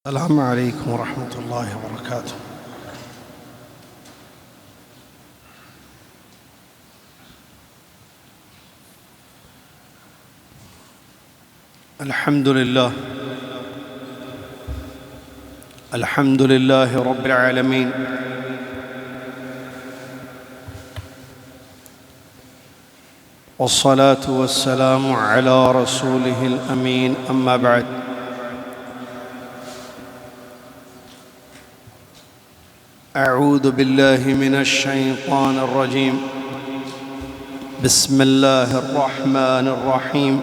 السلام عليكم ورحمة الله وبركاته. الحمد لله رب العالمين، والصلاة والسلام على رسوله الأمين، أما بعد. أعوذ بالله من الشيطان الرجيم. بسم الله الرحمن الرحيم.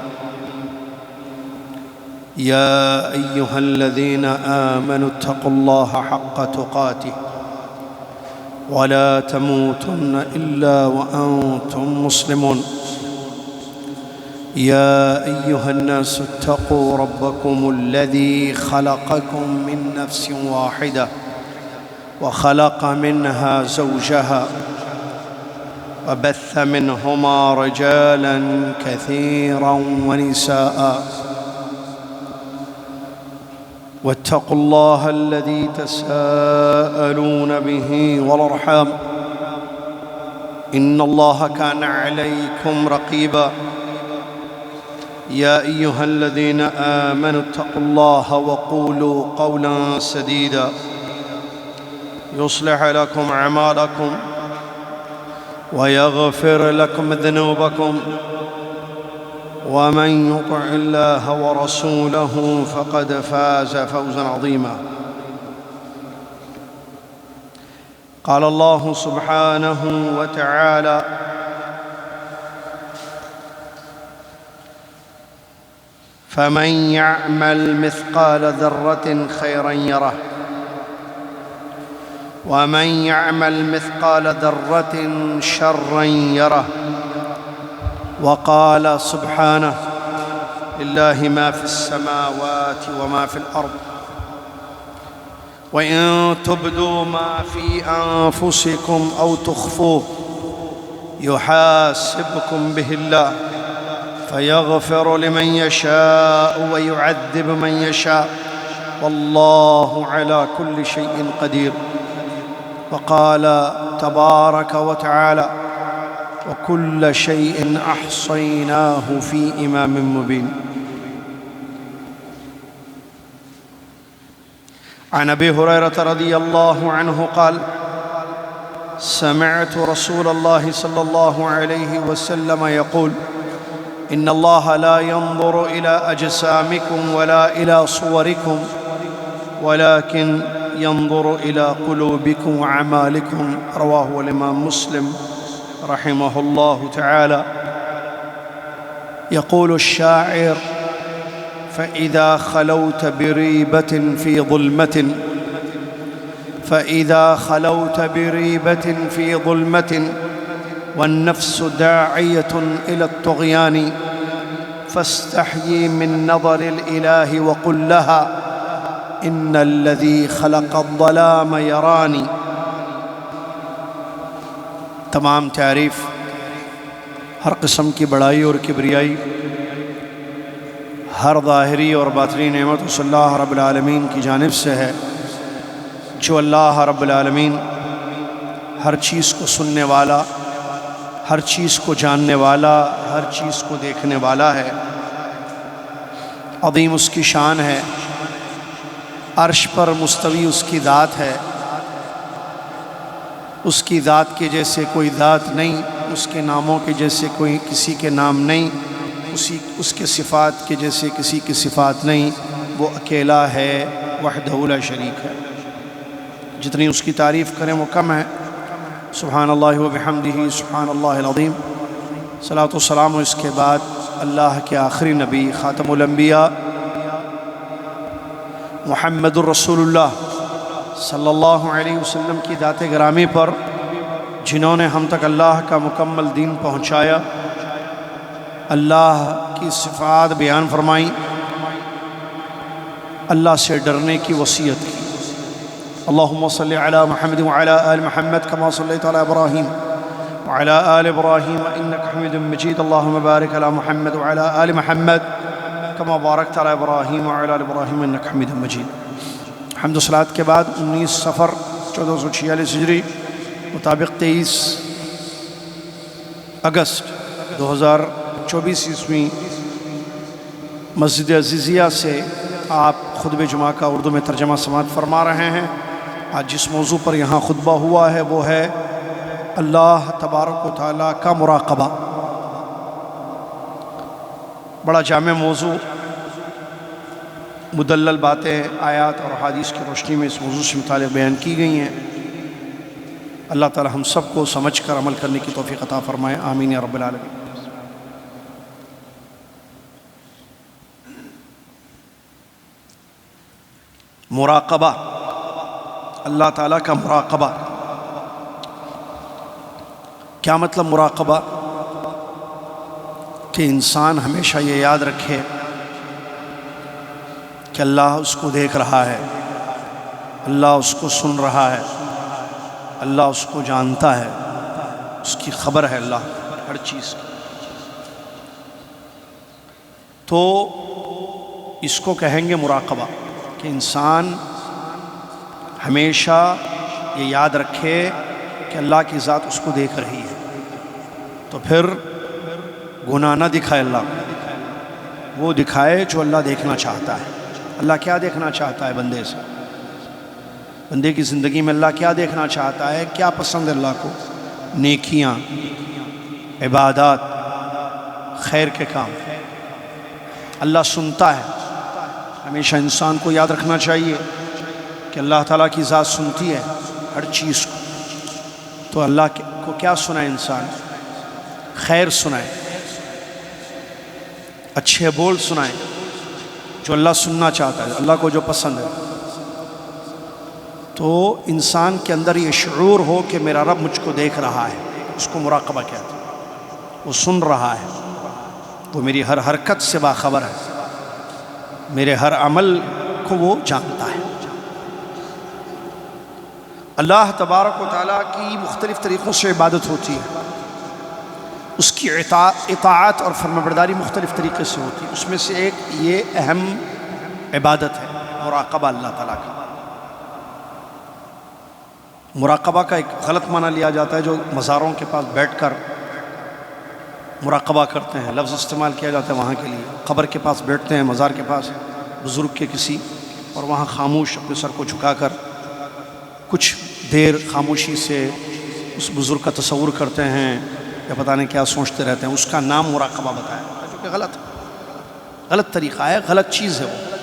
يا أيها الذين آمنوا اتقوا الله حق تقاته ولا تموتن إلا وأنتم مسلمون. يا أيها الناس اتقوا ربكم الذي خلقكم من نفس واحدة وخلق منها زوجها وبث منهما رجالا كثيرا ونساء، واتقوا الله الذي تساءلون به والأرحام، إن الله كان عليكم رقيبا. يا أيها الذين آمنوا اتقوا الله وقولوا قولا سديدا يصلح لكم أعمالكم ويغفر لكم ذنوبكم، ومن يطع الله ورسوله فقد فاز فوزا عظيما. قال الله سبحانه وتعالى: فمن يعمل مثقال ذرة خيرا يره ومن يعمل مثقال ذرة شرا يره. وقال سبحانه: لله ما في السماوات وما في الأرض، وإن تبدوا ما في أنفسكم أو تخفوه يحاسبكم به الله فيغفر لمن يشاء ويعذب من يشاء، والله على كل شيء قدير. وقال تبارك وتعالى: وكل شيء أحصيناه في إمام مبين. عن أبي هريرة رضي الله عنه قال: سمعت رسول الله صلى الله عليه وسلم يقول: إن الله لا ينظر إلى أجسامكم ولا إلى صوركم ولكن ينظر إلى قلوبكم وأعمالكم. رواه الإمام مسلم رحمه الله تعالى. يقول الشاعر: فإذا خلوت بريبة في ظلمة والنفس داعية إلى الطغيان فاستحيي من نظر الإله وقل لها: إن الذي خلق الظلام يراني. تمام تعریف، ہر قسم کی بڑائی اور کبریائی، ہر ظاہری اور باطنی نعمت اس اللہ رب العالمین کی جانب سے ہے، جو اللہ رب العالمین ہر چیز کو سننے والا، ہر چیز کو جاننے والا، ہر چیز کو دیکھنے والا ہے۔ عظیم اس کی شان ہے، عرش پر مستوی اس کی ذات ہے، اس کی ذات کے جیسے کوئی ذات نہیں، اس کے ناموں کے جیسے کوئی کسی کے نام نہیں، اس کے صفات کے جیسے کسی کی صفات نہیں۔ وہ اکیلا ہے، وحدہ لا شریک ہے، جتنی اس کی تعریف کریں وہ کم ہے۔ سبحان اللہ و بحمدہ سبحان اللہ العظیم۔ صلاۃ و سلام، اس کے بعد اللہ کے آخری نبی خاتم الانبیاء محمد الرسول اللہ صلی اللہ علیہ وسلم کی ذات گرامی پر، جنہوں نے ہم تک اللہ کا مکمل دین پہنچایا، اللہ کی صفات بیان فرمائیں، اللہ سے ڈرنے کی وصیت کی۔ اللہم صلی علی محمد وعلی آل محمد کما صلیت علی ابراہیم وعلی آل ابراہیم انک حمید مجید۔ اللہم بارک علی محمد وعلی آل محمد كما باركت على إبراهيم وعلى آل إبراهيم إنك حميد مجيد. حمد و صلوات کے بعد 19 صفر 1446 ہجری مطابق 23 اگست 2024 عیسوی مسجد عزیزیہ سے آپ خطبہ جمعہ کا اردو میں ترجمہ سماعت فرما رہے ہیں۔ آج جس موضوع پر یہاں خطبہ ہوا ہے وہ ہے اللہ تبارک و تعالیٰ کا مراقبہ۔ بڑا جامع موضوع، مدلل باتیں آیات اور حدیث کی روشنی میں اس موضوع سے متعلق بیان کی گئی ہیں۔ اللہ تعالی ہم سب کو سمجھ کر عمل کرنے کی توفیق عطا فرمائے، آمین یا رب العالمین۔ مراقبہ، اللہ تعالیٰ کا مراقبہ۔ کیا مطلب مراقبہ؟ کہ انسان ہمیشہ یہ یاد رکھے کہ اللہ اس کو دیکھ رہا ہے، اللہ اس کو سن رہا ہے، اللہ اس کو جانتا ہے، اس کی خبر ہے اللہ ہر چیز کی۔ تو اس کو کہیں گے مراقبہ، کہ انسان ہمیشہ یہ یاد رکھے کہ اللہ کی ذات اس کو دیکھ رہی ہے، تو پھر گناہ نہ دکھائے اللہ کو، وہ دکھائے جو اللہ دیکھنا چاہتا ہے۔ اللہ کیا دیکھنا چاہتا ہے بندے سے؟ بندے کی زندگی میں اللہ کیا دیکھنا چاہتا ہے؟ کیا پسند ہے اللہ کو؟ نیکیاں، عبادات، خیر کے کام۔ اللہ سنتا ہے، ہمیشہ انسان کو یاد رکھنا چاہیے کہ اللہ تعالیٰ کی ذات سنتی ہے ہر چیز کو۔ تو اللہ کو کیا سنائے انسان؟ خیر سنائے، اچھے بول سنائے، جو اللہ سننا چاہتا ہے، اللہ کو جو پسند ہے۔ تو انسان کے اندر یہ شعور ہو کہ میرا رب مجھ کو دیکھ رہا ہے، اس کو مراقبہ کہتے ہیں۔ وہ سن رہا ہے، وہ میری ہر حرکت سے باخبر ہے، میرے ہر عمل کو وہ جانتا ہے۔ اللہ تبارک و تعالیٰ کی مختلف طریقوں سے عبادت ہوتی ہے، اس کی اطاعت اور فرمانبرداری مختلف طریقے سے ہوتی ہے۔ اس میں سے ایک یہ اہم عبادت ہے مراقبہ اللہ تعالیٰ کا۔ مراقبہ کا ایک غلط معنی لیا جاتا ہے، جو مزاروں کے پاس بیٹھ کر مراقبہ کرتے ہیں، لفظ استعمال کیا جاتا ہے وہاں کے لیے۔ قبر کے پاس بیٹھتے ہیں، مزار کے پاس بزرگ کے کسی، اور وہاں خاموش اپنے سر کو جھکا کر کچھ دیر خاموشی سے اس بزرگ کا تصور کرتے ہیں، یا پتہ نہیں کیا سوچتے رہتے ہیں۔ اس کا نام مراقبہ بتایا، جو کہ غلط ہے، غلط طریقہ ہے، غلط چیز ہے وہ۔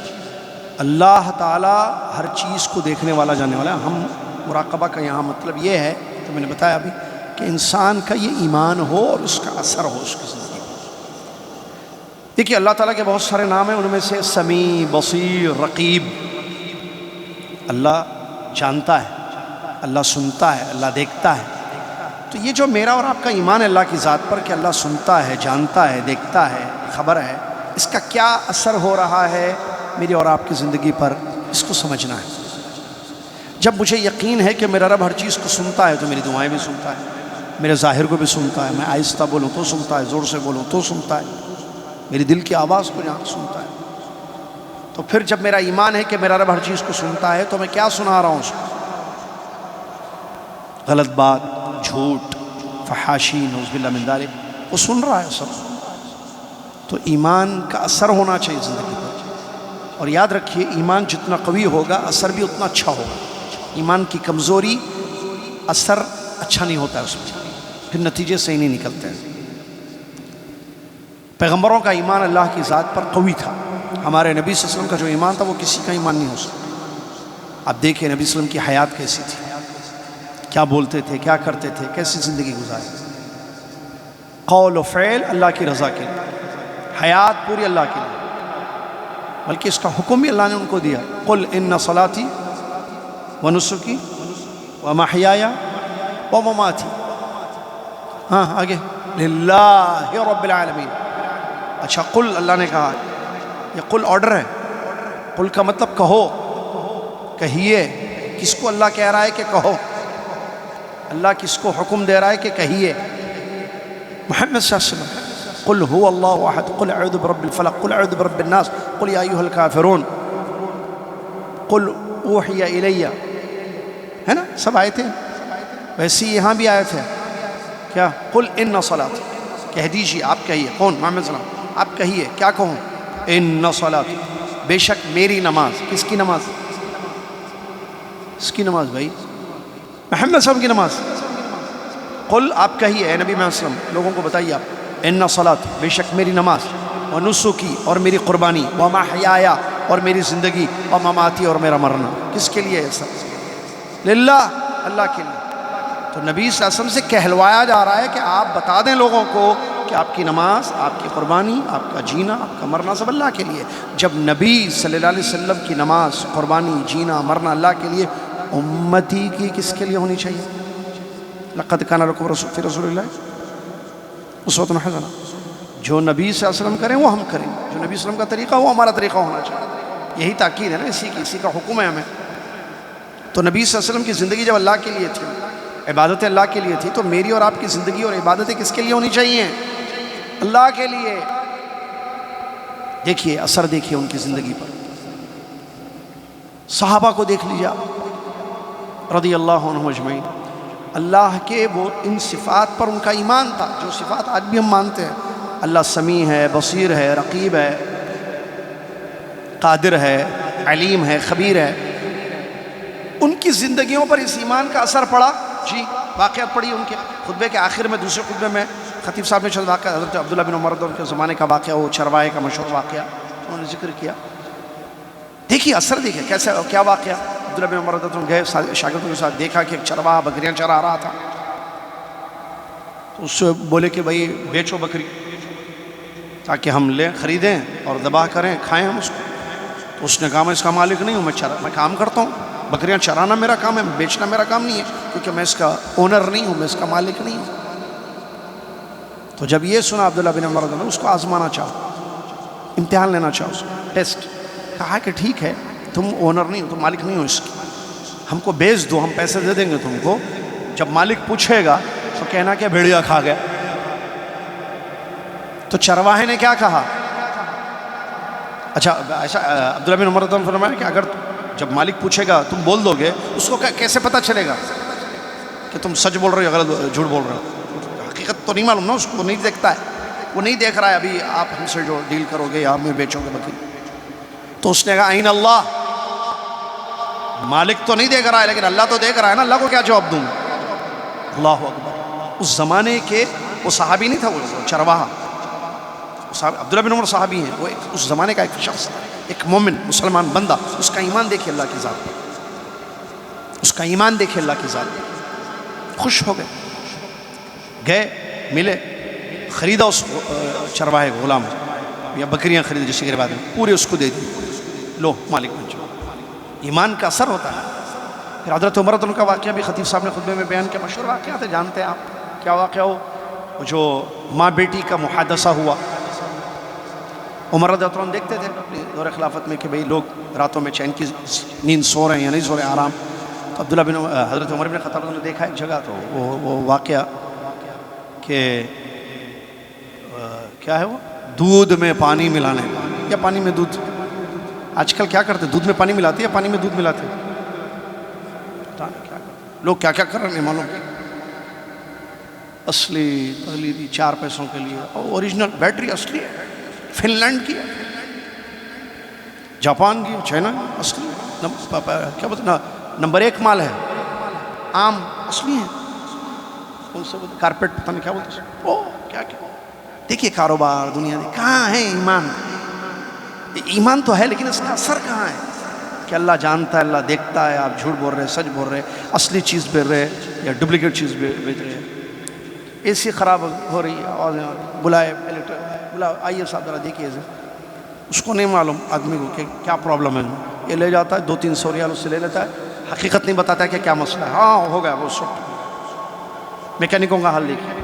اللہ تعالیٰ ہر چیز کو دیکھنے والا، جاننے والا ہے۔ ہم مراقبہ کا یہاں مطلب یہ ہے جو میں نے بتایا ابھی، کہ انسان کا یہ ایمان ہو اور اس کا اثر ہو اس کی زندگی میں۔ دیکھیے اللہ تعالیٰ کے بہت سارے نام ہیں، ان میں سے سمیع، بصیر، رقیب۔ اللہ جانتا ہے، اللہ سنتا ہے، اللہ دیکھتا ہے۔ تو یہ جو میرا اور آپ کا ایمان ہے اللہ کی ذات پر، کہ اللہ سنتا ہے، جانتا ہے، دیکھتا ہے، خبر ہے، اس کا کیا اثر ہو رہا ہے میری اور آپ کی زندگی پر، اس کو سمجھنا ہے۔ جب مجھے یقین ہے کہ میرا رب ہر چیز کو سنتا ہے، تو میری دعائیں بھی سنتا ہے، میرے ظاہر کو بھی سنتا ہے، میں آہستہ بولوں تو سنتا ہے، زور سے بولوں تو سنتا ہے، میری دل کی آواز کو جہاں سنتا ہے۔ تو پھر جب میرا ایمان ہے کہ میرا رب ہر چیز کو سنتا ہے، تو میں کیا سنا رہا ہوں اس کو؟ غلط بات، جھوٹ، فحاشی، نعوذ باللہ من ذالک، وہ سن رہا ہے سب۔ تو ایمان کا اثر ہونا چاہیے زندگی پر، اور یاد رکھیے ایمان جتنا قوی ہوگا اثر بھی اتنا اچھا ہوگا۔ ایمان کی کمزوری، اثر اچھا نہیں ہوتا ہے اس میں، پھر نتیجے صحیح نہیں نکلتے ہیں۔ پیغمبروں کا ایمان اللہ کی ذات پر قوی تھا۔ ہمارے نبی صلی اللہ علیہ وسلم کا جو ایمان تھا وہ کسی کا ایمان نہیں ہو سکتا۔ آپ دیکھیں نبی صلی اللہ علیہ وسلم کی حیات کیسی تھی، کیا بولتے تھے، کیا کرتے تھے، کیسی زندگی گزاری۔ قول و فعل اللہ کی رضا کے لیے، حیات پوری اللہ کے لیے، بلکہ اس کا حکم بھی اللہ نے ان کو دیا۔ قل ان صلاتی ونسکی ومحیایا ومماتی، ہاں آگے، للہ رب العالمین۔ اچھا قل اللہ نے کہا، یہ قل آرڈر ہے۔ قل کا مطلب کہو، کہیے۔ کس کو اللہ کہہ رہا ہے کہ کہو؟ اللہ کس کو حکم دے رہا ہے کہ کہیے؟ محمد صلی اللہ علیہ وسلم۔ قل هو اللہ احد، قل اعوذ برب الفلق، قل اعوذ برب الناس، قل یا ایھا الکافرون، قل اوحی الیہ، ہے نا، سب آئے تھے، ویسے ہی یہاں بھی آئے تھے کیا؟ قل ان صلاتی، کہہ دیجیے، آپ کہیے، کون؟ محمد صلی اللہ علیہ وسلم، آپ کہیے، کیا کہوں؟ ان صلاتی، بے شک میری نماز، کس کی نماز؟ اس کی نماز بھائی، محمد صلی اللہ علیہ وسلم کی نماز۔ قل، آپ کہیے اے نبی محمد صلی اللہ علیہ وسلم، لوگوں کو بتائیے آپ، ان صلاتی، بے شک میری نماز، ونسکی، اور میری قربانی، ومحیایا، اور میری زندگی، ومماتی، اور میرا مرنا، کس کے لیے ہے سب؟ للہ، اللہ کے لیے۔ تو نبی صلی اللہ علیہ وسلم سے کہلوایا جا رہا ہے کہ آپ بتا دیں لوگوں کو کہ آپ کی نماز، آپ کی قربانی، آپ کا جینا، آپ کا مرنا سب اللہ کے لیے۔ جب نبی صلی اللہ علیہ وسلم کی نماز، قربانی، جینا، مرنا اللہ کے لیے، امتی کی کس کے لیے ہونی چاہیے؟ لقد کان لکم فی رسول اللہ اسوۃ حسنہ، جو نبی صلی اللہ علیہ وسلم کریں وہ ہم کریں، جو نبی صلی اللہ علیہ وسلم کا طریقہ وہ ہمارا طریقہ ہونا چاہیے۔ یہی تاکید ہے نا، اسی کا حکم ہے ہمیں۔ تو نبی صلی اللہ علیہ وسلم کی زندگی جب اللہ کے لیے تھی، عبادتیں اللہ کے لیے تھی، تو میری اور آپ کی زندگی اور عبادتیں کس کے لیے ہونی چاہیے؟ اللہ کے لیے۔ دیکھیے اثر، دیکھیے ان کی زندگی پر، صحابہ کو دیکھ لیجیے رضی اللہ عنہم اجمعین، اللہ کے وہ ان صفات پر ان کا ایمان تھا جو صفات آج بھی ہم مانتے ہیں۔ اللہ سمیع ہے، بصیر ہے، رقیب ہے، قادر ہے، علیم ہے، خبیر ہے۔ ان کی زندگیوں پر اس ایمان کا اثر پڑا۔ جی، واقعات پڑھی ان کے خطبے کے آخر میں، دوسرے خطبے میں خطیب صاحب نے چند واقعہ، حضرت عبداللہ بن عمر کے زمانے کا واقعہ، وہ چرواہے کا مشہور واقعہ انہوں نے ذکر کیا۔ دیکھیے اثر، دیکھیے کیسے، کیا واقعہ۔ عبداللہ بن عمر گئے شاگردوں کے ساتھ، دیکھا کہ ایک چرواہا بکریاں چرا رہا تھا، تو اس سے بولے کہ بھائی بیچو بکری تاکہ ہم لیں، خریدیں اور ذبح کریں، کھائیں ہم اس کو۔ تو اس نے کہا میں اس کا مالک نہیں ہوں، میں کام کرتا ہوں، بکریاں چرانا میرا کام ہے، بیچنا میرا کام نہیں ہے، کیونکہ میں اس کا اونر نہیں ہوں، میں اس کا مالک نہیں ہوں۔ تو جب یہ سنا عبداللہ بن عمر نے اس کو آزمانا چاہا، امتحان لینا چاہا، اس کو ٹیسٹ، کہا کہ ٹھیک ہے تم اونر نہیں ہو، تم مالک نہیں ہو اس کی، ہم کو بیچ دو، ہم پیسے دے دیں گے تم کو، جب مالک پوچھے گا تو کہنا کہ بھیڑیا کھا گیا۔ تو چرواہے نے کیا کہا؟ اچھا ایسا عبداللہ بن عمر نے فرمایا کہ اگر جب مالک پوچھے گا تم بول دو گے، اس کو کیسے پتہ چلے گا کہ تم سچ بول رہے ہو یا غلط جھوٹ بول رہے ہو؟ حقیقت تو نہیں معلوم نا، اس کو نہیں دیکھتا ہے، وہ نہیں دیکھ رہا ہے ابھی آپ ہم سے جو ڈیل کرو گے یا ہمیں بیچو گے بکری۔ تو اس نے کہا این اللہ، مالک تو نہیں دیکھ رہا ہے لیکن اللہ تو دیکھ رہا ہے نا، اللہ کو کیا جواب دوں؟ اللہ اکبر۔ اس زمانے کے وہ صحابی نہیں تھا، وہ چرواہا، عبداللہ بن عمر صحابی ہیں، وہ اس زمانے کا ایک شخص، ایک مومن مسلمان بندہ، اس کا ایمان دیکھے اللہ کی ذات پر، اس کا ایمان دیکھے اللہ کی ذات پر، خوش ہو گئے، گئے ملے، خریدا اس چرواہے غلام یا بکریاں خریدی جیسے کہ بعد میں پورے اس کو دے دی، لو مالک بن جاؤ۔ ایمان کا اثر ہوتا ہے۔ پھر حضرت عمر رضی اللہ عنہ کا واقعہ بھی خطیب صاحب نے خطبے میں بیان کیا، مشہور واقعہ تھے، جانتے ہیں آپ کیا واقعہ ہو؟ جو ماں بیٹی کا محادثہ ہوا، عمر رضی اللہ عنہ دیکھتے تھے اپنی دور خلافت میں کہ بھئی لوگ راتوں میں چین کی نیند سو رہے ہیں یا نہیں سو رہے ہیں، آرام۔ تو عبداللہ بن حضرت عمر بن خطاب نے دیکھا ایک جگہ، تو وہ واقعہ کہ کیا ہے وہ، دودھ میں پانی ملانے کا، یا پانی میں دودھ، آج کل کیا کرتے، دودھ میں پانی ملاتے یا پانی میں دودھ ملاتے، پتہ نہیں کیا کرتے لوگ، کیا کیا کر رہے ہیں معلوم ہے، اصلی تقلیدی 4 پیسوں کے لیے، اور اوریجنل بیٹری اصلی ہے، فن لینڈ کی ہے، جاپان کی، چائنا اصلی، کیا بولتے نمبر 1 مال ہے، آم اصلی ہے، ان سے کارپیٹ پتہ نہیں کیا بولتے ہیں، او کیا کیا۔ دیکھیے کاروبار دنیا میں کہاں ہے ایمان؟ ایمان تو ہے لیکن اس کا اثر کہاں ہے؟ کہ اللہ جانتا ہے، اللہ دیکھتا ہے، آپ جھوٹ بول رہے، سچ بول رہے، اصلی چیز بیچ رہے یا ڈپلیکیٹ چیز بیچ رہے۔ اے سی خراب ہو رہی ہے، اور بلائے بلا آئیے صاحب ذرا دیکھیے، اس کو نہیں معلوم آدمی کو کہ کیا پرابلم ہے، یہ لے جاتا ہے 200-300 ریال اس سے لے لیتا ہے، حقیقت نہیں بتاتا ہے کہ کیا مسئلہ ہے۔ ہاں ہو گیا وہ سب، میکینکوں کا حل دیکھیے،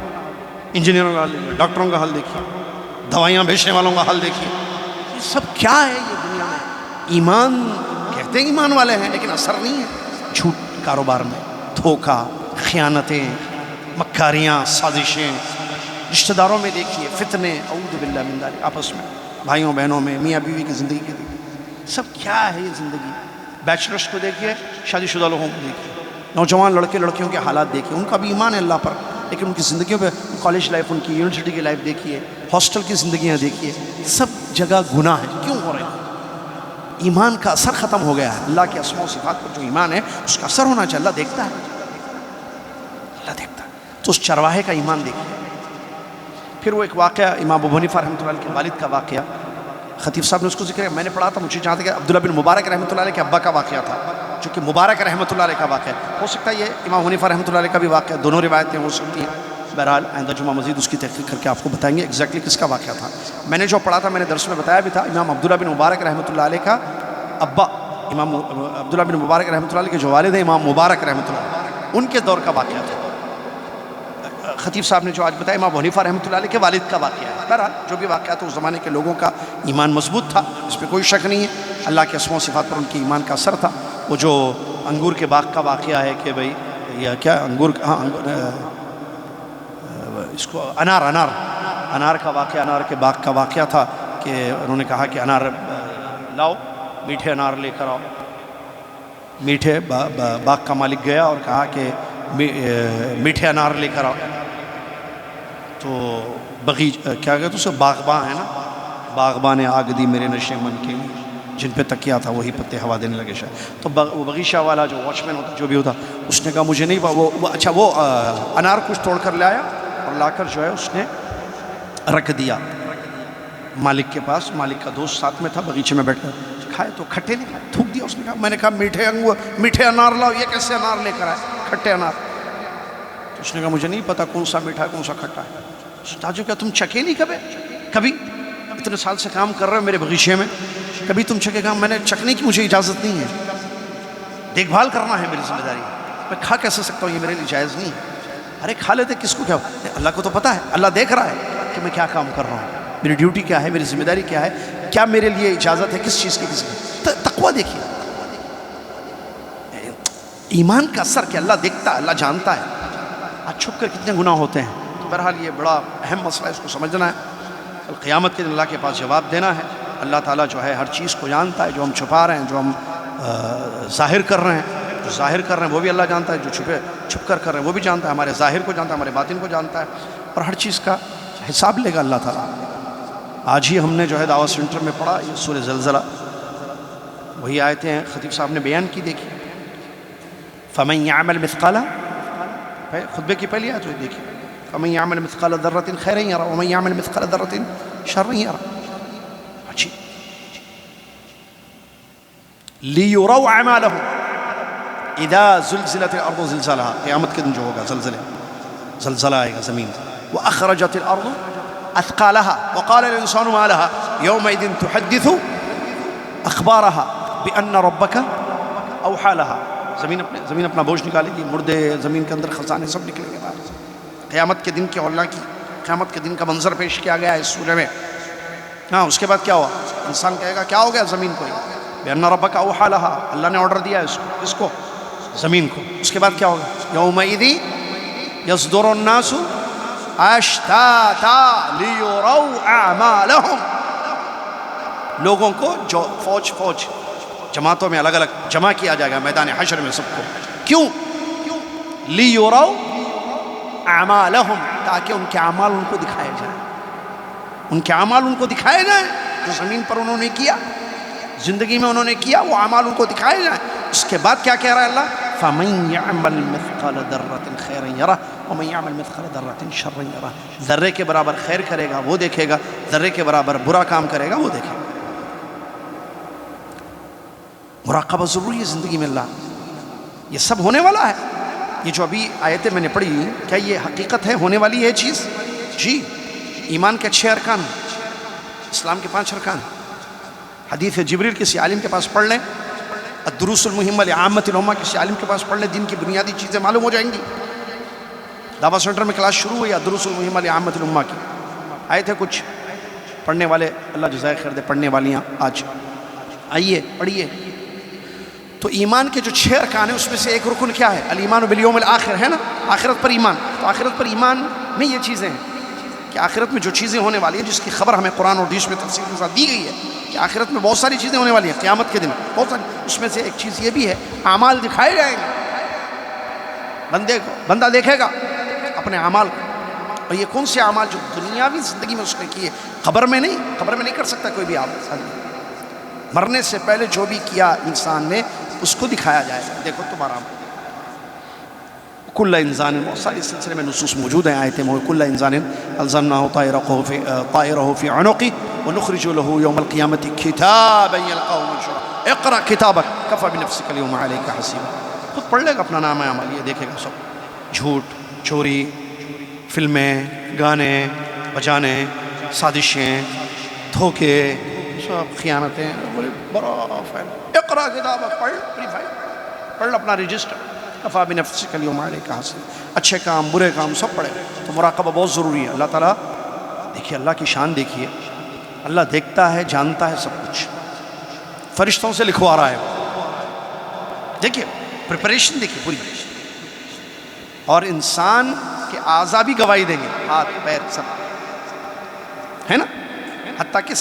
انجینئروں کا حل دیکھیے، ڈاکٹروں کا حل دیکھیے، دوائیاں بیچنے والوں کا حل دیکھیے، یہ سب کیا ہے یہ دنیا میں؟ ایمان کہتے ہیں ایمان والے ہیں لیکن اثر نہیں ہے، جھوٹ کاروبار میں، دھوکہ، خیانتیں، مکاریاں، سازشیں، رشتہ داروں میں دیکھیے فتنے، اعوذ باللہ من ذالک، آپس میں، بھائیوں بہنوں میں، میاں بیوی کی زندگی کے دیکھیے، سب کیا ہے یہ زندگی؟ بیچلرس کو دیکھیے، شادی شدہ لوگوں کو دیکھیے، نوجوان لڑکے لڑکیوں کے حالات دیکھیے، ان کا بھی ایمان ہے اللہ پر، لیکن ان کی زندگیوں پہ کالج لائف، ان کی یونیورسٹی کی لائف دیکھیے، ہاسٹل کی زندگیاں دیکھیے، سب جگہ گناہ ہے۔ کیوں ہو رہے ہیں؟ ایمان کا اثر ختم ہو گیا ہے۔ اللہ کے اسماء و صفات پر جو ایمان ہے اس کا اثر ہونا چاہیے، اللہ دیکھتا ہے، اللہ دیکھتا ہے۔ تو اس چرواہے کا ایمان دیکھیے۔ پھر وہ ایک واقعہ امام ابو حنیفہ رحمۃ اللہ علیہ کے والد کا واقعہ، خطیب صاحب نے اس کو ذکر ہے، میں نے پڑھا تھا، مجھے جہاں تک عبداللہ بن مبارک رحمۃ اللہ علیہ کے ابا کا واقعہ تھا، جو کہ مبارک رحمۃ اللہ علیہ کا واقعہ ہے۔ ہو سکتا ہے یہ امام حنیفہ رحمۃ اللہ علیہ کا بھی واقعہ ہے، دونوں روایتیں ہو سکتی ہیں۔ بہرحال آئندہ جمعہ مزید اس کی تحقیق کر کے آپ کو بتائیں گے ایگزیکٹلی کس کا واقعہ تھا۔ میں نے جو پڑھا تھا، میں نے درس میں بتایا بھی تھا، امام عبداللہ بن مبارک رحمۃ اللہ علیہ کا ابا، امام عبداللہ بن مبارک رحمۃ اللہ علیہ کے جو والد ہیں امام مبارک رحمۃ اللہ علیہ، ان کے دور کا واقعہ تھا۔ خطیب صاحب نے جو آج بتایا امام حنیفہ رحمۃ اللہ علیہ کے والد کا واقعہ ہے۔ بہرحال جو بھی واقعہ تھا، اس زمانے کے لوگوں کا ایمان مضبوط تھا، اس پہ کوئی شک نہیں ہے، اللہ کے اسماء و صفات پر ان کے ایمان کا اثر تھا۔ وہ جو انگور کے باغ کا واقعہ ہے کہ بھئی یا کیا انگور، ہاں اس کو انار کا واقعہ، انار کے باغ کا واقعہ تھا کہ انہوں نے کہا کہ انار لاؤ، میٹھے انار لے کر آؤ۔ میٹھے باغ کا مالک گیا اور کہا کہ میٹھے انار لے کر آؤ، تو کیا کہتے اسے، باغباں ہے نا، باغباں نے آگ دی میرے نشے من کے، جن پہ تکیا تھا وہی پتے ہوا دینے لگے شاید۔ تو وہ بغیچہ والا جو واچ مین ہوتا، جو بھی ہوتا، اس نے کہا مجھے نہیں اچھا وہ انار کچھ توڑ کر لے آیا اور لا کر جو ہے اس نے رکھ دیا مالک کے پاس۔ مالک کا دوست ساتھ میں تھا، بغیچے میں بیٹھ کر کھائے تو کھٹے نہیں کھائے، تھوک دیا۔ اس نے کہا، میں نے کہا میٹھے انار لاؤ، یہ کیسے انار لے کر آئے، کھٹے انار؟ تو اس نے کہا مجھے نہیں پتا کون سا میٹھا ہے کون سا کھٹا ہے۔ تاجو کیا تم چکھے نہیں کبھی اتنے سال سے کام کر رہے ہو میرے بغیچے میں، کبھی تم چکھے؟ کہا میں نے چکھنے کی مجھے اجازت نہیں ہے، دیکھ بھال کرنا ہے میری ذمہ داری، میں کھا کیسے سکتا ہوں، یہ میرے لیے جائز نہیں ہے۔ ارے کھا لیتے، کس کو کیا، اللہ کو تو پتا ہے، اللہ دیکھ رہا ہے کہ میں کیا کام کر رہا ہوں، میری ڈیوٹی کیا ہے، میری ذمہ داری کیا ہے، کیا میرے لیے اجازت ہے کس چیز کی، کس کی۔ تقویٰ دیکھیے، ایمان کا اثر کہ اللہ دیکھتا ہے، اللہ جانتا ہے۔ آج چھپ کر کتنے گناہ ہوتے ہیں۔ بہرحال یہ بڑا اہم مسئلہ ہے، اس کو سمجھنا ہے، کل قیامت کے دن اللہ کے پاس جواب دینا ہے۔ اللہ تعالیٰ جو ہے ہر چیز کو جانتا ہے، جو ہم چھپا رہے ہیں، جو ہم ظاہر کر رہے ہیں، جو ظاہر کر رہے ہیں وہ بھی اللہ جانتا ہے، جو چھپ کر رہے ہیں وہ بھی جانتا ہے، ہمارے ظاہر کو جانتا ہے، ہمارے باطن کو جانتا ہے، اور ہر چیز کا حساب لے گا اللہ تعالیٰ۔ آج ہی ہم نے جو ہے دعوت سینٹر میں پڑھا یہ سورہ زلزلہ، وہی آیتیں ہیں خطیب صاحب نے بیان کی، دیکھیے فَمَن يَعْمَلْ مِثْقَالَ، خطبے کی پہلی آیت ہوئی، دیکھیے فَمَن يَعْمَلْ مِثْقَالَ ذَرَّةٍ خَيْرًا يَرَهُ وَمَن يَعْمَلْ مِثْقَالَ ذَرَّةٍ شَرًّا يَرَهُ۔ اچھی لِيُرَوْا أَعْمَالَهُمْ إِذَا زُلْزِلَتِ الْأَرْضُ زِلْزَالَهَا، قیامت کے دن جو ہوگا زلزلہ آئے گا زمین، وَأَخْرَجَتِ الْأَرْضُ أَثْقَالَهَا وَقَالَ الْإِنسَانُ مَا لَهَا يَوْمَئِذٍ تُحَدِّثُ أَخْبَارَهَا بِأَنَّ رَبَّكَ أَوْحَىٰ لَهَا۔ زمین اپنا بوجھ نکالے گی، مردے زمین کے اندر خزانے سب نکلیں گے باہر۔ قیامت کے دن کی اللہ کی قیامت کے دن کا منظر پیش کیا گیا ہے اس سورہ میں۔ ہاں اس کے بعد کیا ہوا؟ انسان کہے گا کیا ہو گیا زمین کو، بِأَنَّ رَبَّكَ أَوْحَىٰ لَهَا، اللہ نے آرڈر دیا ہے اس کو زمین کو۔ اس کے بعد کیا ہوگا؟ يَوْمَئِذٍ يَصْدُرُ النَّاسُ أَشْتَاتًا لِيُرَوْا أَعْمَالَهُمْ، لوگوں کو جو فوج جماعتوں میں الگ الگ جمع کیا جائے گا میدان حشر میں سب کو۔ کیوں؟ لِيُرَوْا أَعْمَالَهُمْ، تاکہ ان کے اعمال ان کو دکھائے جائیں، ان کے اعمال ان کو دکھائے جائیں، جو زمین پر انہوں نے کیا، زندگی میں انہوں نے کیا، وہ اعمال ان کو دکھائے جائیں۔ اس کے بعد کیا کہہ رہا ہے اللہ؟ فَمَن يَعْمَلْ مِثْقَالَ ذَرَّةٍ خَيْرًا يَرَهُ وَمَن يَعْمَلْ مِثْقَالَ ذَرَّةٍ شَرًّا يَرَهُ، ذرے کے برابر خیر کرے گا وہ دیکھے گا، ذرے کے برابر برا کام کرے گا وہ دیکھے گا۔ مراقبہ ضروری ہے زندگی میں اللہ، یہ سب ہونے والا ہے۔ یہ جو ابھی آیتیں میں نے پڑھی، کیا یہ حقیقت ہے، ہونے والی ہے چیز؟ جی، ایمان کے 6 ارکان، اسلام کے 5 ارکان۔ حدیث جبریل کسی عالم کے پاس پڑھ لیں، الدروس المہمہ لعامۃ الامہ کسی عالم کے پاس پڑھ لیں، دین کی بنیادی چیزیں معلوم ہو جائیں گی۔ دعوت سینٹر میں کلاس شروع ہوئی الدروس المہمہ لعامۃ الامہ کی، آئے تھے کچھ پڑھنے والے، اللہ جزائے خیر دے، پڑھنے والیاں آج آئیے پڑھیے۔ تو ایمان کے جو 6 ارکان ہیں اس میں سے ایک رکن کیا ہے؟ الایمان بالیوم الآخر، ہے نا، آخرت پر ایمان۔ تو آخرت پر ایمان میں یہ چیزیں ہیں، کہ آخرت میں جو چیزیں ہونے والی ہیں جس کی خبر ہمیں قرآن اور حدیث میں تفصیل کے ساتھ دی گئی ہے کہ آخرت میں بہت ساری چیزیں ہونے والی ہیں قیامت کے دن بہت ساری، اس میں سے ایک چیز یہ بھی ہے اعمال دکھائے جائیں گے، بندہ دیکھے گا اپنے اعمال کو، اور یہ کون سے اعمال جو دنیاوی زندگی میں اس نے کیے، قبر میں نہیں کر سکتا کوئی بھی عمل، مرنے سے پہلے جو بھی کیا انسان نے اس کو دکھایا جائے گا، دیکھو تمہارا کل انسان، بہت سارے سلسلے میں نصوص موجود ہیں آیتیں، کل انسان الزمناه طائره في عنقه ونخرج له يوم القيامة كتابا يلقاه منشورا اقرأ كتابك كفى بنفسك اليوم عليك حسيبا، خود پڑھ لے گا اپنا نام عمل، یہ دیکھے گا سب، جھوٹ، چوری، فلمیں، گانے بجانے، سازشیں، دھوکے، سب خیانتیں، بڑے بڑا فائل، اقرأ کتابک، پڑھ اپنا رجسٹر، کفا بنفسک اليوم علیک حسیبا، اچھے کام برے کام سب پڑھے، تو مراقبہ بہت ضروری ہے۔ اللہ تعالیٰ دیکھیے، اللہ کی شان دیکھیے، اللہ دیکھتا ہے، جانتا ہے سب کچھ، فرشتوں سے لکھوا رہا ہے، دیکھیے پریپریشن دیکھیے پوری، اور انسان کے اعضاء بھی گواہی دیں گے، ہاتھ پیر سب ہے نا، حتیٰ کہ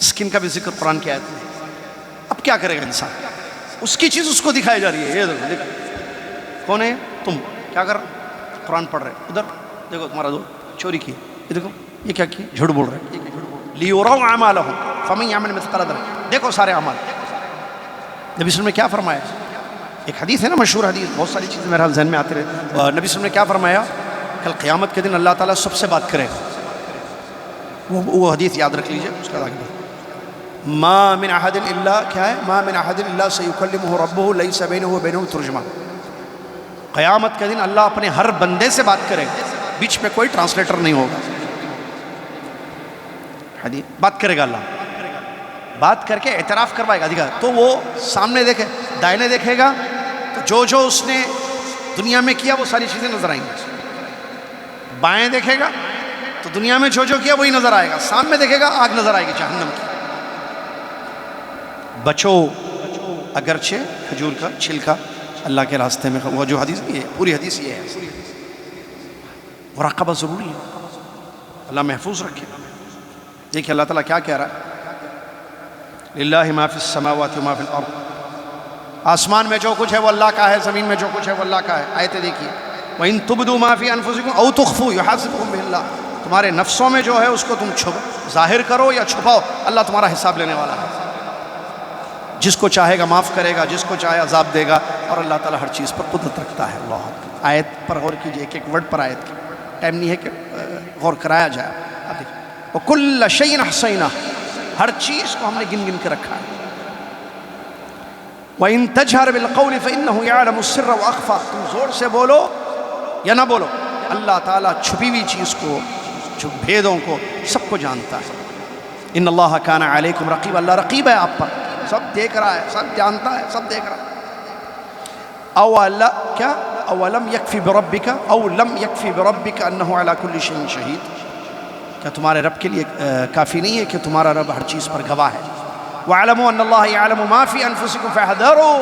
سکن کا بھی ذکر قرآن کی آیت میں۔ اب کیا کرے گا انسان؟ اس کی چیز اس کو دکھائی جا رہی ہے، یہ دیکھو کون ہے تم، کیا کر قرآن پڑھ رہے، ادھر دیکھو تمہارا دوست چوری کی، یہ دیکھو یہ کیا کی، جھوٹ بول رہے، لیُرَوْا أَعْمَالَهُمْ فَمَنْ يَعْمَلْ مِثْقَالَ ذَرَّةٍ، دیکھو سارے اعمال۔ نبی صلی اللہ علیہ وسلم نے کیا فرمایا؟ ایک حدیث ہے نا، مشہور حدیث، بہت ساری چیزیں میرے ذہن میں آتے رہے، نبی صلی اللہ علیہ وسلم نے کیا فرمایا؟ کل قیامت کے دن اللہ تعالیٰ سب سے بات کرے گا، وہ حدیث یاد رکھ لیجئے، اس کا آگے ما من احد الا، کیا ہے؟ ما من احد الا سيكلمه ربه ليس بينه وبينه ترجمان، قیامت کے دن اللہ اپنے ہر بندے سے بات کرے گا، بیچ میں کوئی ٹرانسلیٹر نہیں ہوگا، حدیث بات کرے گا، اللہ بات کر کے اعتراف کروائے گا، دیکھا تو وہ سامنے دیکھے، دائنے دیکھے گا تو جو اس نے دنیا میں کیا وہ ساری چیزیں نظر آئیں گی، بائیں دیکھے گا تو دنیا میں جو کیا وہی نظر آئے گا، سامنے دیکھے گا آگ نظر آئے گی جہنم کی، بچو اگرچہ کھجور کا چھلکا اللہ کے راستے میں، وہ جو حدیث بھی ہے، پوری حدیث یہ ہے، مراقبہ ضروری ہے، اللہ محفوظ رکھے۔ دیکھیں اللہ تعالیٰ کیا کہہ رہا ہے، للہ ما فی السماوات وما فی الارض، آسمان میں جو کچھ ہے وہ اللہ کا ہے، زمین میں جو کچھ ہے وہ اللہ کا ہے۔ آیتیں دیکھیے، وَإِن تُبْدُوا مَا فِي أَنفُسِكُمْ أَوْ تُخْفُوهُ يُحَاسِبْكُم بِهِ اللَّهُ، تمہارے نفسوں میں جو ہے اس کو تم ظاہر کرو یا چھپاؤ، اللہ تمہارا حساب لینے والا ہے، جس کو چاہے گا معاف کرے گا، جس کو چاہے عذاب دے گا، اور اللہ تعالیٰ ہر چیز پر قدرت رکھتا ہے۔ اللہ آیت پر غور کیجئے، ایک ایک ورڈ پر آیت کی، ٹائم نہیں ہے کہ غور کرایا جائے۔ اب دیکھیں وَكُلَّ شَيْءٍ أَحْصَيْنَاهُ، ہر چیز کو ہم نے گن کے رکھا ہے۔ وَإِن تَجْهَرْ بِالْقَوْلِ فَإِنَّهُ يَعْلَمُ السِّرَّ وَأَخْفَى، تم زور سے بولو یا نہ بولو، اللہ تعالیٰ چھپی ہوئی چیز کو، جو بھیدوں کو، سب کو جانتا ہے۔ ان اللہ کان علیکم رقیب، اللہ رقیب ہے آپ پر، سب دیکھ رہا ہے، سب جانتا ہے، سب دیکھ رہا ہے۔ اولم یکفی بربک، او لم یکفی بربک انہ علی کل شیء شہید، کیا تمہارے رب کے لیے کافی نہیں ہے کہ تمہارا رب ہر چیز پر گواہ ہے؟ وَاعْلَمُوا أَنَّ اللَّهَ يَعْلَمُ مَا فِي أَنفُسِكُمْ فَاحْذَرُوا،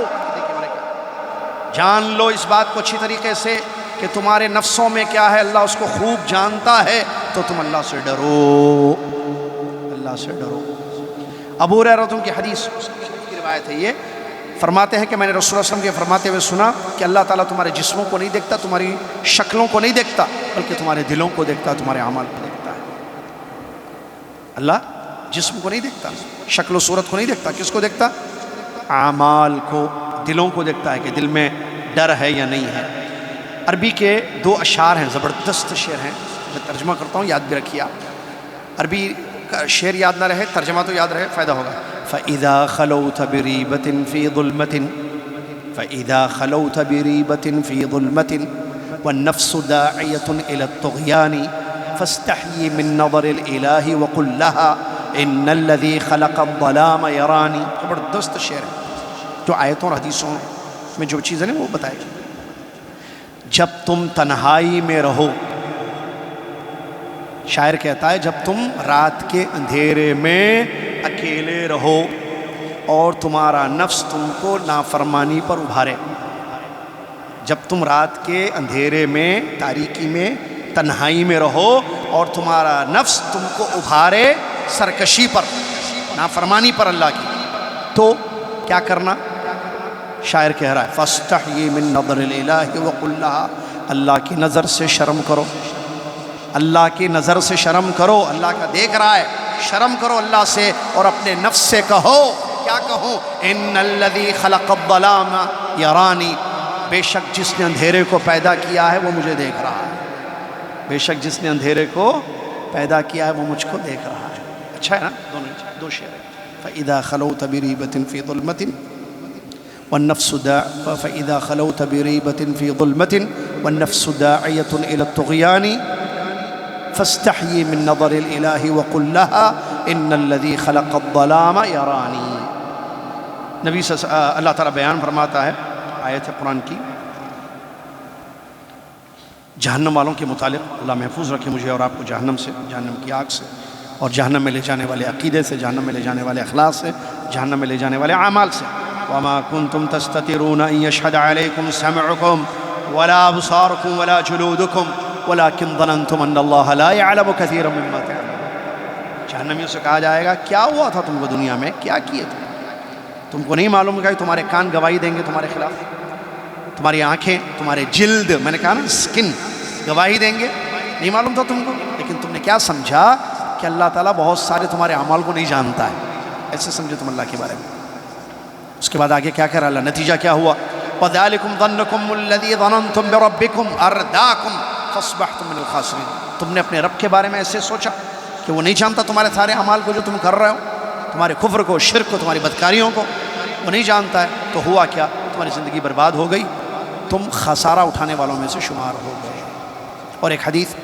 جان لو اس بات کو اچھی طریقے سے کہ تمہارے نفسوں میں کیا ہے، اللہ اس کو خوب جانتا ہے، تو تم اللہ سے ڈرو، اللہ سے ڈرو۔ ابو ہریرہ کی حدیث کی روایت ہے، یہ فرماتے ہیں کہ میں نے رسول اللہ علیہ وسلم کے فرماتے ہوئے سنا کہ اللہ تعالیٰ تمہارے جسموں کو نہیں دیکھتا، تمہاری شکلوں کو نہیں دیکھتا، بلکہ تمہارے دلوں کو دیکھتا ہے، تمہارے اعمال کو دیکھتا ہے۔ اللہ جسم کو نہیں دیکھتا، شکل و صورت کو نہیں دیکھتا، کس کو دیکھتا؟ اعمال کو، دلوں کو دیکھتا ہے کہ دل میں ڈر ہے یا نہیں ہے۔ عربی کے دو اشعار ہیں، زبردست شعر ہیں، میں ترجمہ کرتا ہوں، یاد بھی رکھیے آپ، عربی کا شعر یاد نہ رہے ترجمہ تو یاد رہے، فائدہ ہوگا۔ فَإِذَا خَلَوْتَ بِرِيبَةٍ فِي ظُلْمَةٍ فَإِذَا خَلَوْتَ بِرِيبَةٍ فِي ظُلْمَةٍ وَالنَّفْسُ دَاعِيَةٌ إِلَى الطُّغْيَانِ فَاسْتَحْيِ مِن نَظَرِ الْإِلَهِ وَقُلْ لَهَا إِنَّ الَّذِي خَلَقَ الظَّلَامَ يَرَانِي، زبردست شعر ہے، جو آیتوں اور حدیثوں میں جو چیزیں ہیں وہ بتائے گی۔ جب تم تنہائی میں رہو، شاعر کہتا ہے جب تم رات کے اندھیرے میں اکیلے رہو اور تمہارا نفس تم کو نافرمانی پر ابھارے، جب تم رات کے اندھیرے میں، تاریکی میں تنہائی میں رہو اور تمہارا نفس تم کو ابھارے سرکشی پر، نافرمانی پر اللہ کی، تو کیا کرنا؟ شاعر کہہ رہا ہے فاستحیی من نظر الالہ وقل لہا، اللہ کی نظر سے شرم کرو، اللہ کی نظر سے شرم کرو، اللہ کا دیکھ رہا ہے، شرم کرو اللہ سے، اور اپنے نفس سے کہو، کیا کہوں؟ ان الذی خلق الظلام یرانی، بے شک جس نے اندھیرے کو پیدا کیا ہے وہ مجھے دیکھ رہا ہے، بے شک جس نے اندھیرے کو پیدا کیا ہے وہ مجھ کو دیکھ رہا ہے۔ اچھا ہے نا؟ دو شعر ہیں۔ فَإِذَا خَلَوْتَ بِرِيبَةٍ فِي ظُلْمَةٍ وَالنَّفْسُ فَإِذَا خَلَوْتَ بِرِيبَةٍ فِي ظُلْمَةٍ وَالنَّفْسُ دَاعِيَةٌ إِلَى الطُّغْيَانِ فَاسْتَحْيِي مِن نَظَرِ الْإِلَٰهِ وَقُل لَّهَا إِنَّ الَّذِي خَلَقَ الظَّلَامَ يَرَانِي۔ نبی اللہ تعالیٰ بیان فرماتا ہے، آیت ہے قرآن کی، جہنم والوں کے متعلق، اللہ محفوظ رکھے مجھے اور آپ کو جہنم سے، جہنم کی آگ سے، اور جہنم میں لے جانے والے عقیدے سے، جہنم میں لے جانے والے اخلاق سے، جہنم میں لے جانے والے اعمال سے۔ وَمَا كُنْتُمْ تَسْتَتِرُونَ أَن يَشْهَدَ عَلَيْكُمْ سَمْعُكُمْ وَلَا أَبْصَارُكُمْ وَلَا جُلُودُكُمْ وَلَكِنْ ظَنَنْتُمْ أَنَّ اللَّهَ لَا يَعْلَمُ كَثِيرًا مِّمَّا تَعْمَلُونَ۔ جہنمیوں سے کہا جائے گا کیا ہوا تھا تم کو دنیا میں، کیا کیے تم کو نہیں معلوم کہ تمہارے کان گواہی دیں گے تمہارے خلاف، تمہاری آنکھیں، تمہارے جلد، میں نے کہا نا سکن، گواہی دیں گے، نہیں معلوم تھا تم کو، لیکن تم نے کیا سمجھا کہ اللہ تعالیٰ بہت سارے تمہارے اعمال کو نہیں جانتا ہے، ایسے سمجھے تم اللہ کے بارے میں۔ اس کے بعد آگے کیا کہہ رہا اللہ، نتیجہ کیا ہوا؟ وَذَلِكُمْ ظَنُّكُمُ الَّذِي ظَنَنْتُمْ بِرَبِّكُمْ أَرْدَاكُمْ فَأَصْبَحْتُمْ مِنَ الْخَاسِرِينَ۔ تم نے اپنے رب کے بارے میں ایسے سوچا کہ وہ نہیں جانتا تمہارے سارے اعمال کو جو تم کر رہے ہو، تمہارے کفر کو، شرک کو، تمہاری بدکاریوں کو، وہ نہیں جانتا ہے، تو ہوا کیا؟ تمہاری زندگی برباد ہو گئی، تم خسارہ اٹھانے والوں میں سے شمار ہو گئے۔ اور ایک حدیث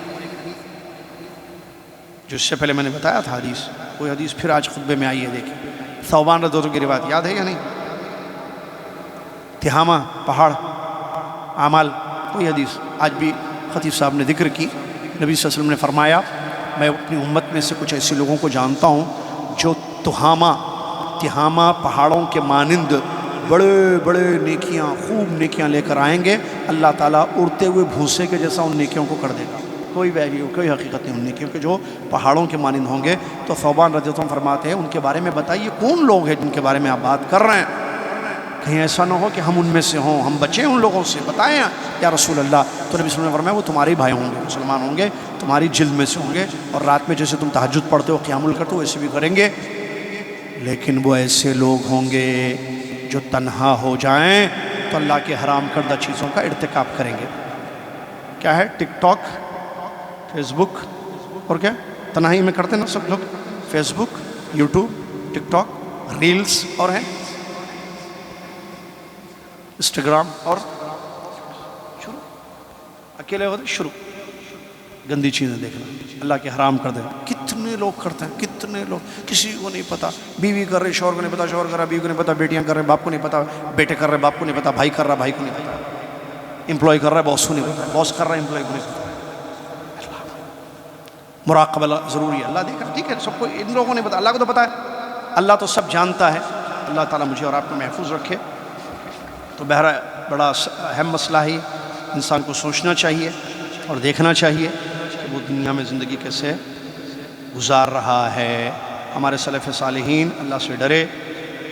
جو اس سے پہلے میں نے بتایا تھا، حدیث، کوئی حدیث پھر آج خطبے میں آئی ہے، دیکھیں ثوبان رضی اللہ عنہ کی روایت یاد ہے یا نہیں؟ تہامہ پہاڑ اعمال، کوئی حدیث آج بھی خطیب صاحب نے ذکر کی، نبی صلی اللہ علیہ وسلم نے فرمایا میں اپنی امت میں سے کچھ ایسے لوگوں کو جانتا ہوں جو تہامہ پہاڑوں کے مانند بڑے بڑے نیکیاں، خوب نیکیاں لے کر آئیں گے، اللہ تعالیٰ اڑتے ہوئے بھوسے کے جیسا ان نیکیوں کو کر دے گا، کوئی ویلیو، کوئی حقیقت نہیں ان نیکیوں کے، جو پہاڑوں کے مانند ہوں گے۔ تو ثوبان رضی اللہ عنہ فرماتے ہیں ان کے بارے میں بتائیے کون لوگ ہیں جن کے بارے میں آپ بات کر رہے ہیں، کہیں ایسا نہ ہو کہ ہم ان میں سے ہوں، ہم بچے ہیں ان لوگوں سے، بتائیں یا رسول اللہ۔ تو نبی صلی اللہ علیہ وسلم نے فرمایا وہ تمہارے بھائی ہوں گے، مسلمان ہوں گے، تمہاری جلد میں سے ہوں گے، اور رات میں جیسے تم تہجد پڑھتے ہو، قیام کرتے ہو، ویسے بھی کریں گے، لیکن وہ ایسے لوگ ہوں گے جو تنہا ہو جائیں تو اللہ کے حرام کردہ چیزوں کا ارتکاب کریں گے۔ کیا ہے؟ ٹک ٹاک، فیس بک، اور کیا تنہائی میں کرتے نا سب لوگ، فیس بک، یوٹیوب، ٹک ٹاک، ریلز، اور ہیں انسٹاگرام، اور شروع اکیلے ہوتے شروع گندی چیزیں دیکھنا، اللہ کے حرام کر دے۔ کتنے لوگ کرتے ہیں، کتنے لوگ، کسی کو نہیں پتا، بیوی کر رہے شوہر کو نہیں پتا، شوہر کر رہا بیوی کو نہیں پتا، بیٹیاں کر رہے باپ کو نہیں پتا، بیٹے کر رہے باپ کو نہیں پتا، بھائی کر رہا بھائی کو نہیں پتا، امپلائی کر رہا ہے باس کو نہیں پتا، باس کر رہا ہے امپلائی کو نہیں پتا۔ مراقبہ ضروری ہے، اللہ دیکھ رہا، ٹھیک ہے، سب کو، ان لوگوں نے پتا، اللہ کو تو پتا ہے، اللہ تو سب جانتا ہے۔ اللہ تعالیٰ مجھے اور آپ کو محفوظ رکھے۔ تو بہرحال بڑا اہم مسئلہ ہے، انسان کو سوچنا چاہیے اور دیکھنا چاہیے کہ وہ دنیا میں زندگی کیسے گزار رہا ہے۔ ہمارے سلف صالحین اللہ سے ڈرے۔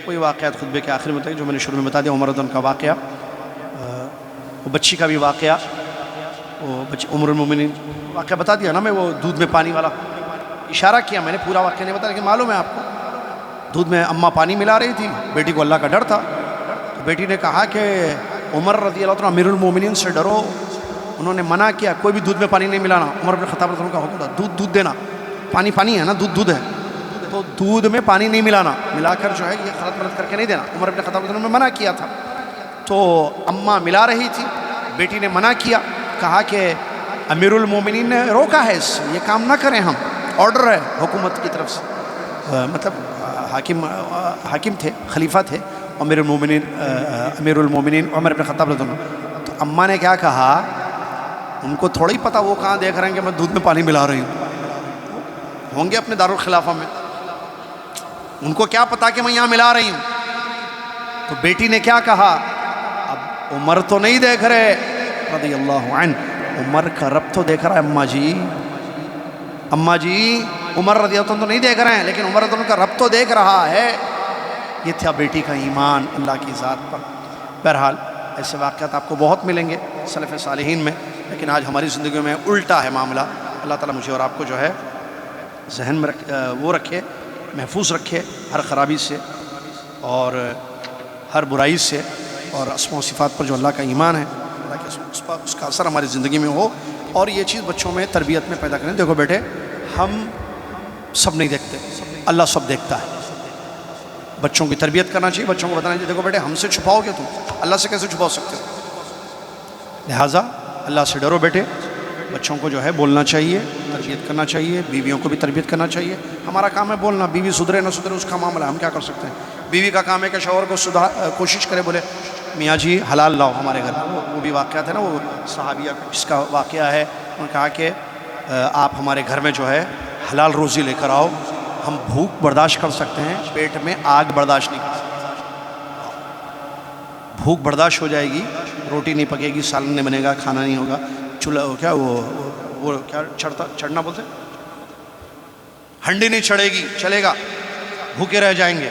کوئی واقعات خطبے کے آخر میں بتائیے جو میں نے شروع میں بتا دیا، عمر رضی اللہ عنہ کا واقعہ، وہ بچی کا بھی واقعہ، وہ بچی ام المومنین واقعہ بتا دیا نا میں، وہ دودھ میں پانی والا، اشارہ کیا میں نے، پورا واقعہ نہیں بتا، لیکن معلوم ہے آپ کو، دودھ میں اماں پانی ملا رہی تھی، بیٹی کو اللہ کا ڈر تھا، تو بیٹی نے کہا کہ عمر رضی اللہ عنہ امیر المومنین سے ڈرو، انہوں نے منع کیا کوئی بھی دودھ میں پانی نہیں ملانا، عمر بن خطاب رضی اللہ عنہ کا حکم تھا دودھ دینا، پانی پانی ہے نا، دودھ ہے، تو دودھ میں پانی نہیں ملانا، ملا کر جو ہے یہ غلط کر کے نہیں دینا، عمر بن خطاب رضی اللہ عنہ نے منع کیا تھا۔ تو اماں ملا رہی تھی، بیٹی نے منع کیا، کہا کہ امیر المومنین نے روکا ہے، اس یہ کام نہ کریں، ہم آرڈر ہے حکومت کی طرف سے، مطلب حاکم تھے، خلیفہ تھے امیر المومنین عمر بن خطاب رضی اللہ عنہ۔ تو اماں نے کیا کہا، ان کو تھوڑا ہی پتہ وہ کہاں دیکھ رہے ہیں کہ میں دودھ میں پانی ملا رہی ہوں گے اپنے دارالخلافہ میں، ان کو کیا پتا کہ میں یہاں ملا رہی ہوں۔ تو بیٹی نے کیا کہا، اب عمر تو نہیں دیکھ رہے رضی اللہ عنہ، عمر کا رب تو دیکھ رہا ہے اماں جی عمر رضی اللہ عنہ تو نہیں دیکھ رہے ہیں، لیکن عمر رضی اللہ عنہ کا رب تو دیکھ رہا ہے۔ یہ تھا بیٹی کا ایمان اللہ کی ذات پر۔ بہرحال ایسے واقعات آپ کو بہت ملیں گے سلف صالحین میں، لیکن آج ہماری زندگیوں میں الٹا ہے معاملہ۔ اللہ تعالیٰ مجھے اور آپ کو جو ہے ذہن میں وہ رکھے، محفوظ رکھے ہر خرابی سے اور ہر برائی سے، اور اسماء و صفات پر جو اللہ کا ایمان ہے، اللہ کے اس کا اثر ہماری زندگی میں ہو، اور یہ چیز بچوں میں تربیت میں پیدا کریں۔ دیکھو بیٹے، ہم سب نہیں دیکھتے، اللہ سب دیکھتا ہے۔ بچوں کی تربیت کرنا چاہیے، بچوں کو بتانا چاہیے دیکھو بیٹے ہم سے چھپاؤ گے تم، اللہ سے کیسے چھپاؤ سکتے ہو؟ لہٰذا اللہ سے ڈرو بیٹے۔ بچوں کو جو ہے بولنا چاہیے، تربیت کرنا چاہیے، بیویوں کو بھی تربیت کرنا چاہیے۔ ہمارا کام ہے بولنا، بیوی سدھرے نہ سدھرے اس کا معاملہ ہے، ہم کیا کر سکتے ہیں؟ بیوی کا کام ہے کہ شوہر کو کوشش کرے، بولے میاں جی حلال لاؤ ہمارے گھر۔ وہ بھی واقعہ تھا نا، وہ صحابیہ جس کا واقعہ ہے، انہوں نے کہا کہ آپ ہمارے گھر میں جو ہے حلال روزی لے کر آؤ، ہم بھوک برداشت کر سکتے ہیں، پیٹ میں آگ برداشت نہیں کر سکتے۔ بھوک برداشت ہو جائے گی، روٹی نہیں پکے گی، سالن نہیں بنے گا، کھانا نہیں ہوگا، چولہا کیا وہ کیا چڑھنا بولتے، ہنڈی نہیں چڑھے گی، چلے گا، بھوکے رہ جائیں گے۔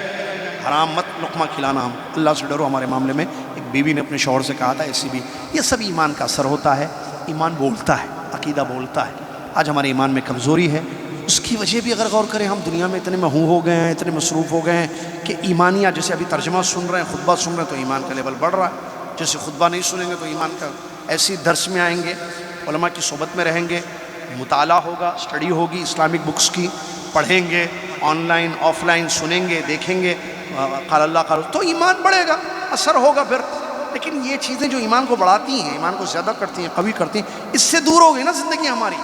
حرام مت لقمہ کھلانا، ہم اللہ سے ڈرو۔ ہمارے معاملے میں ایک بیوی نے اپنے شوہر سے کہا تھا ایسی بھی، یہ سب ایمان کا اثر ہوتا ہے، ایمان بولتا ہے، عقیدہ بولتا ہے۔ آج ہمارے ایمان میں کمزوری ہے، اس کی وجہ بھی اگر غور کریں، ہم دنیا میں اتنے محو ہو گئے ہیں، اتنے مصروف ہو گئے ہیں کہ ایمانیات، جیسے ابھی ترجمہ سن رہے ہیں، خطبہ سن رہے ہیں تو ایمان کا لیول بڑھ رہا ہے، جیسے خطبہ نہیں سنیں گے تو ایمان کا ایسی درس میں آئیں گے، علماء کی صحبت میں رہیں گے، مطالعہ ہوگا، اسٹڈی ہوگی اسلامک بکس کی، پڑھیں گے، آن لائن آف لائن سنیں گے، دیکھیں گے، قال اللہ قال، تو ایمان بڑھے گا، اثر ہوگا پھر۔ لیکن یہ چیزیں جو ایمان کو بڑھاتی ہیں، ایمان کو زیادہ کرتی ہیں، قوی کرتی ہیں، اس سے دور ہو گئی نا زندگی ہماری۔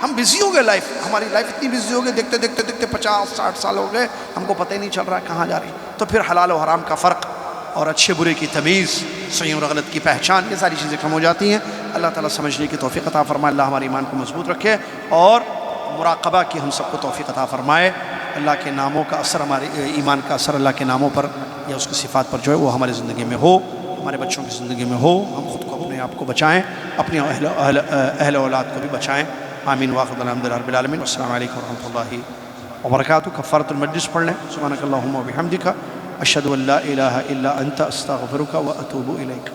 ہم بزی ہو گئے، ہماری لائف اتنی بزی ہو گئی، دیکھتے دیکھتے دیکھتے 50-60 سال ہو گئے، ہم کو پتہ ہی نہیں چل رہا ہے کہاں جا رہی۔ تو پھر حلال و حرام کا فرق اور اچھے برے کی تمیز، صحیح اور غلط کی پہچان، یہ ساری چیزیں کم ہو جاتی ہیں۔ اللہ تعالیٰ سمجھنے کی توفیق عطا فرمائے، اللہ ہمارے ایمان کو مضبوط رکھے، اور مراقبہ کی ہم سب کو توفیق عطا فرمائے۔ اللہ کے ناموں کا اثر، ہمارے ایمان کا اثر اللہ کے ناموں پر یا اس کی صفات پر جو ہے وہ ہماری زندگی میں ہو، ہمارے بچوں کی زندگی میں ہو، ہم خود کو اپنے آپ کو بچائیں، اپنے اہل اولاد کو بھی بچائیں۔ آمین واخر الحمد للہ رب العالمین، والسلام علیکم ورحمۃ اللہ وبرکاتہ۔ کفارۃ المجلس پڑھ لیں، سبحانک اللہم و بحمدک، اشہد ان لا الہ الا انت، استغفرک و اتوب الیک۔